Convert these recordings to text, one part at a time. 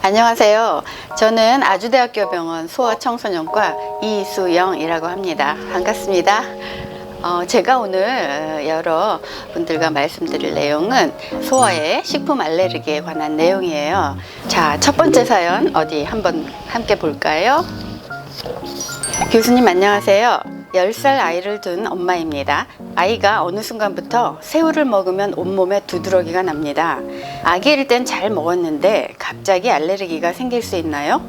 안녕하세요. 저는 아주대학교 병원 소아청소년과 이수영이라고 합니다. 반갑습니다. 제가 오늘 여러 분들과 말씀드릴 내용은 소아의 식품 알레르기에 관한 내용이에요. 자, 첫 번째 사연 어디 한번 함께 볼까요? 교수님 안녕하세요. 10살 아이를 둔 엄마입니다. 아이가 어느 순간부터 새우를 먹으면 온몸에 두드러기가 납니다. 아기일 땐 잘 먹었는데 갑자기 알레르기가 생길 수 있나요?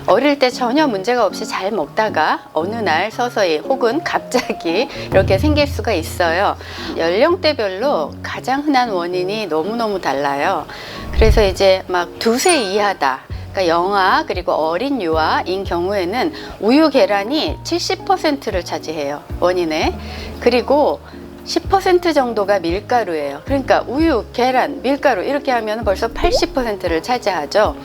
어릴 때 전혀 문제가 없이 잘 먹다가 어느 날 서서히 혹은 갑자기 이렇게 생길 수가 있어요. 연령대별로 가장 흔한 원인이 너무너무 달라요. 그래서 이제 막 2세 이하다, 그러니까 영아 그리고 어린 유아인 경우에는 우유 계란이 70%를 차지해요, 원인에. 그리고 10% 정도가 밀가루예요. 그러니까 우유, 계란, 밀가루 이렇게 하면 벌써 80%를 차지하죠.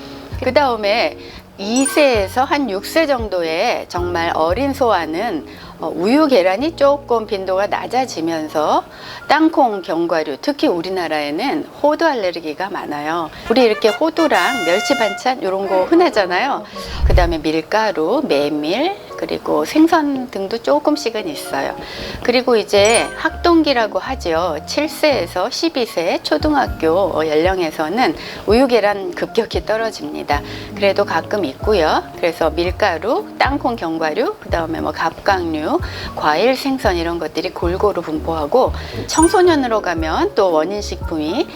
그 다음에 2세에서 한 6세 정도의 정말 어린 소아는 우유, 계란이 조금 빈도가 낮아지면서 땅콩, 견과류, 특히 우리나라에는 호두 알레르기가 많아요. 우리 이렇게 호두랑 멸치 반찬 이런 거 흔하잖아요. 그 다음에 밀가루, 메밀, 그리고 생선 등도 조금씩은 있어요. 그리고 이제 학동기라고 하죠. 7세에서 12세 초등학교 연령에서는 우유, 계란 급격히 떨어집니다. 그래도 가끔 있고요. 그래서 밀가루, 땅콩, 견과류, 그 다음에 뭐 갑각류, 과일, 생선 이런 것들이 골고루 분포하고, 청소년으로 가면 또 원인 식품이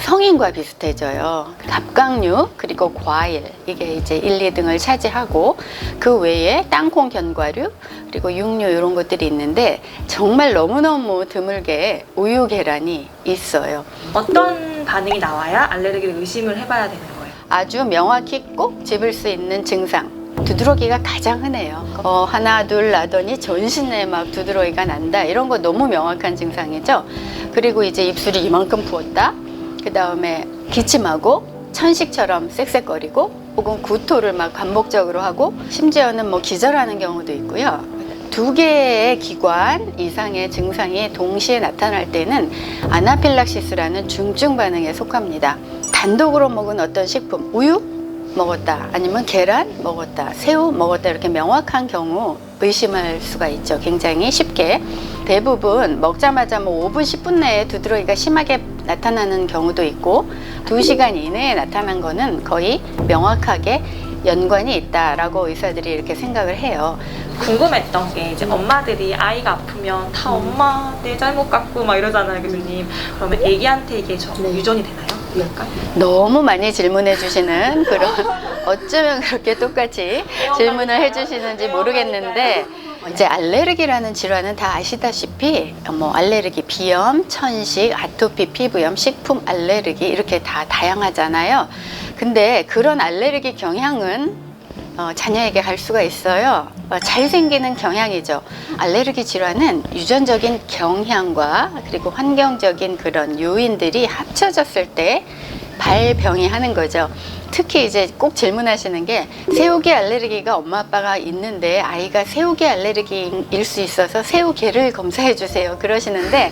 성인과 비슷해져요. 갑각류 그리고 과일, 이게 이제 1, 2등을 차지하고, 그 외에 땅콩, 견과류 그리고 육류 이런 것들이 있는데 정말 너무너무 드물게 우유, 계란이 있어요. 어떤 반응이 나와야 알레르기를 의심을 해봐야 되는 거예요? 아주 명확히 꼭 짚을 수 있는 증상, 두드러기가 가장 흔해요. 하나 둘 나더니 전신에 막 두드러기가 난다, 이런 거 너무 명확한 증상이죠. 그리고 이제 입술이 이만큼 부었다, 그 다음에 기침하고 천식처럼 쌕쌕거리고, 혹은 구토를 막 반복적으로 하고, 심지어는 뭐 기절하는 경우도 있고요. 2개의 기관 이상의 증상이 동시에 나타날 때는 아나필락시스라는 중증 반응에 속합니다. 단독으로 먹은 어떤 식품, 우유 먹었다, 아니면 계란 먹었다, 새우 먹었다, 이렇게 명확한 경우 의심할 수가 있죠. 굉장히 쉽게. 대부분 먹자마자 뭐 5분, 10분 내에 두드러기가 심하게 나타나는 경우도 있고, 2시간 이내에 나타난 거는 거의 명확하게 연관이 있다라고 의사들이 이렇게 생각을 해요. 궁금했던 게 이제 엄마들이 아이가 아프면 다 엄마 내 잘못 같고 막 이러잖아요, 교수님. 그러면 애기한테 이게 유전이 되나요? 그럴까? 너무 많이 질문해 주시는 그런, 어쩌면 그렇게 똑같이 질문을 해 주시는지 모르겠는데, 이제 알레르기라는 질환은 다 아시다시피 뭐 알레르기, 비염, 천식, 아토피, 피부염, 식품 알레르기 이렇게 다 다양하잖아요. 근데 그런 알레르기 경향은 자녀에게 갈 수가 있어요. 잘 생기는 경향이죠. 알레르기 질환은 유전적인 경향과 그리고 환경적인 그런 요인들이 합쳐졌을 때 발병이 하는 거죠. 특히 이제 꼭 질문하시는 게, 새우계 알레르기가 엄마 아빠가 있는데 아이가 새우계 알레르기일 수 있어서 새우계를 검사해 주세요 그러시는데,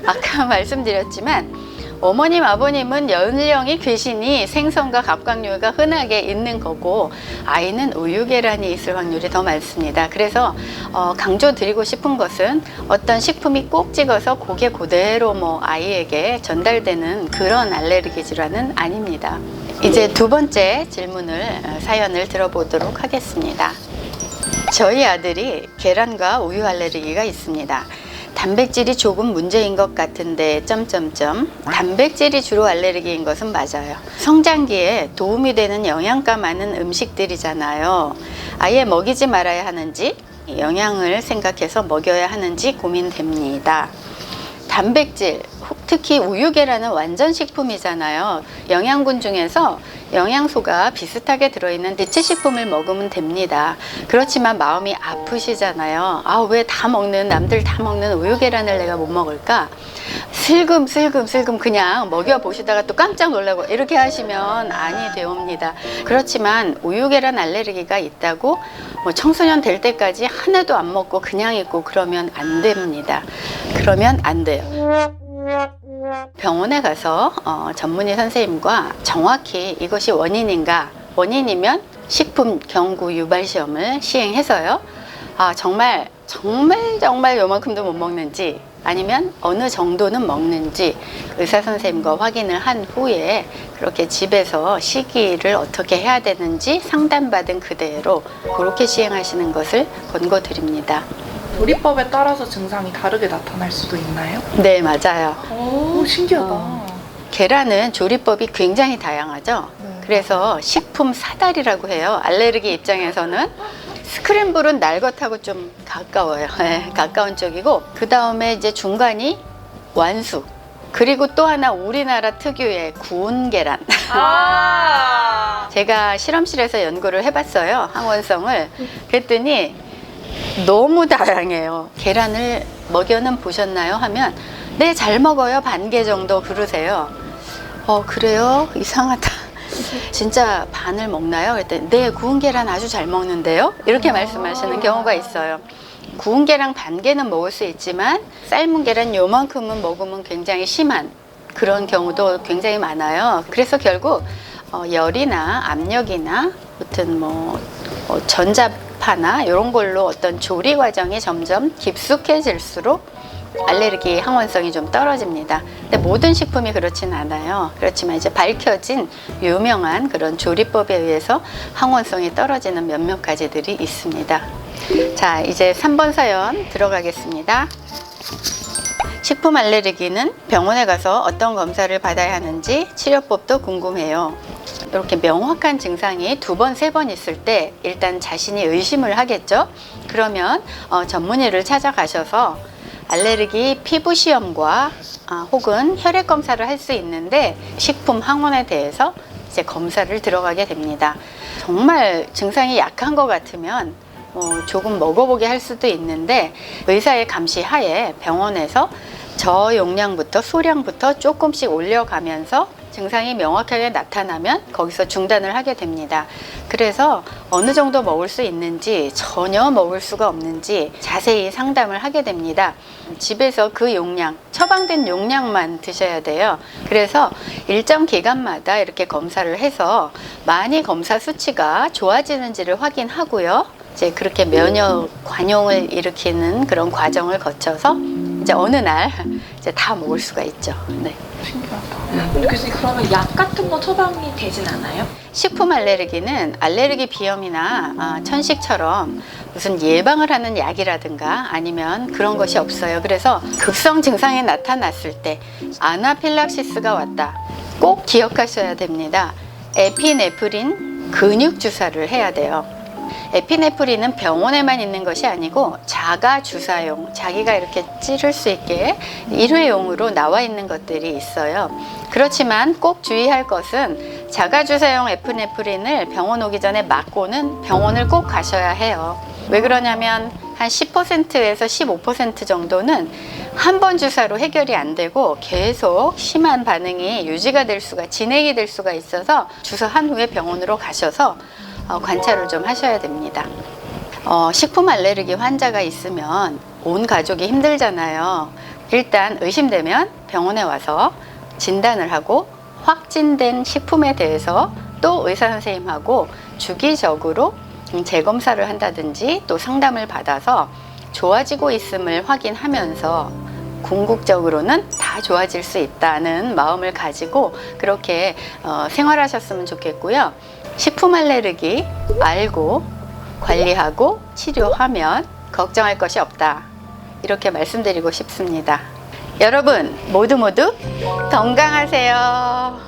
아까 말씀드렸지만 어머님, 아버님은 연령이 귀신이 생선과 갑각류가 흔하게 있는 거고, 아이는 우유, 계란이 있을 확률이 더 많습니다. 그래서 강조드리고 싶은 것은 어떤 식품이 꼭 찍어서 고게 그대로 뭐 아이에게 전달되는 그런 알레르기 질환은 아닙니다. 이제 2번째 사연을 들어보도록 하겠습니다. 저희 아들이 계란과 우유 알레르기가 있습니다. 단백질이 조금 문제인 것 같은데 단백질이 주로 알레르기인 것은 맞아요. 성장기에 도움이 되는 영양가 많은 음식들이잖아요. 아예 먹이지 말아야 하는지, 영양을 생각해서 먹여야 하는지 고민됩니다. 단백질, 특히 우유, 계란은 완전 식품이잖아요. 영양분 중에서 영양소가 비슷하게 들어있는 대체식품을 먹으면 됩니다. 그렇지만 마음이 아프시잖아요. 아, 왜 남들 다 먹는 우유, 계란을 내가 못 먹을까? 슬금 그냥 먹여보시다가 또 깜짝 놀라고 이렇게 하시면 아니 되옵니다. 그렇지만 우유, 계란 알레르기가 있다고 뭐 청소년 될 때까지 하나도 안 먹고 그냥 있고 그러면 안 됩니다. 그러면 안 돼요. 병원에 가서 전문의 선생님과 정확히 이것이 원인인가, 원인이면 식품 경구 유발 시험을 시행해서요. 정말 요만큼도 못 먹는지 아니면 어느 정도는 먹는지 의사 선생님과 확인을 한 후에 그렇게 집에서 식이를 어떻게 해야 되는지 상담받은 그대로 그렇게 시행하시는 것을 권고드립니다. 조리법에 따라서 증상이 다르게 나타날 수도 있나요? 네, 맞아요. 오, 신기하다. 계란은 조리법이 굉장히 다양하죠. 그래서 식품 사달이라고 해요. 알레르기 입장에서는 스크램블은 날 것하고 좀 가까워요. 네, 가까운 쪽이고, 그 다음에 이제 중간이 완숙, 그리고 또 하나 우리나라 특유의 구운 계란. 제가 실험실에서 연구를 해봤어요, 항원성을. 그랬더니 너무 다양해요. 계란을 먹여는 보셨나요? 하면 네, 잘 먹어요, 반 개 정도 그러세요. 그래요? 이상하다. 진짜 반을 먹나요? 그랬더니 네, 구운 계란 아주 잘 먹는데요, 이렇게 말씀하시는 경우가 있어요. 구운 계란 반 개는 먹을 수 있지만 삶은 계란 요만큼은 먹으면 굉장히 심한 그런 경우도 굉장히 많아요. 그래서 결국 열이나 압력이나 아무튼 전자파나 이런 걸로 어떤 조리 과정이 점점 깊숙해질수록 알레르기 항원성이 좀 떨어집니다. 근데 모든 식품이 그렇진 않아요. 그렇지만 이제 밝혀진 유명한 그런 조리법에 의해서 항원성이 떨어지는 몇몇 가지들이 있습니다. 자, 이제 3번 사연 들어가겠습니다. 식품 알레르기는 병원에 가서 어떤 검사를 받아야 하는지 치료법도 궁금해요. 이렇게 명확한 증상이 2번, 3번 있을 때 일단 자신이 의심을 하겠죠. 그러면 전문의를 찾아가셔서 알레르기 피부 시험과 혹은 혈액 검사를 할 수 있는데 식품 항원에 대해서 이제 검사를 들어가게 됩니다. 정말 증상이 약한 것 같으면 조금 먹어보게 할 수도 있는데 의사의 감시 하에 병원에서 저용량부터 소량부터 조금씩 올려가면서 증상이 명확하게 나타나면 거기서 중단을 하게 됩니다. 그래서 어느 정도 먹을 수 있는지 전혀 먹을 수가 없는지 자세히 상담을 하게 됩니다. 집에서 그 용량, 처방된 용량만 드셔야 돼요. 그래서 일정 기간마다 이렇게 검사를 해서 많이 검사 수치가 좋아지는지를 확인하고요. 이제 그렇게 면역 관용을 일으키는 그런 과정을 거쳐서 이제 어느 날 이제 다 먹을 수가 있죠. 네. 신기하다. 근데 교수님, 그러면 약 같은 거 처방이 되진 않아요? 식품 알레르기는 알레르기 비염이나 천식처럼 무슨 예방을 하는 약이라든가 아니면 그런 것이 없어요. 그래서 급성 증상이 나타났을 때 아나필락시스가 왔다, 꼭 기억하셔야 됩니다. 에피네프린 근육 주사를 해야 돼요. 에피네프린은 병원에만 있는 것이 아니고 자가 주사용, 자기가 이렇게 찌를 수 있게 일회용으로 나와 있는 것들이 있어요. 그렇지만 꼭 주의할 것은 자가 주사용 에피네프린을 병원 오기 전에 맞고는 병원을 꼭 가셔야 해요. 왜 그러냐면 한 10%에서 15% 정도는 한 번 주사로 해결이 안 되고 계속 심한 반응이 유지가 될 수가, 진행이 될 수가 있어서 주사한 후에 병원으로 가셔서 관찰을 좀 하셔야 됩니다. 식품 알레르기 환자가 있으면 온 가족이 힘들잖아요. 일단 의심되면 병원에 와서 진단을 하고 확진된 식품에 대해서 또 의사 선생님하고 주기적으로 재검사를 한다든지 또 상담을 받아서 좋아지고 있음을 확인하면서 궁극적으로는 다 좋아질 수 있다는 마음을 가지고 그렇게 생활하셨으면 좋겠고요. 식품 알레르기 알고 관리하고 치료하면 걱정할 것이 없다, 이렇게 말씀드리고 싶습니다. 여러분 모두 건강하세요.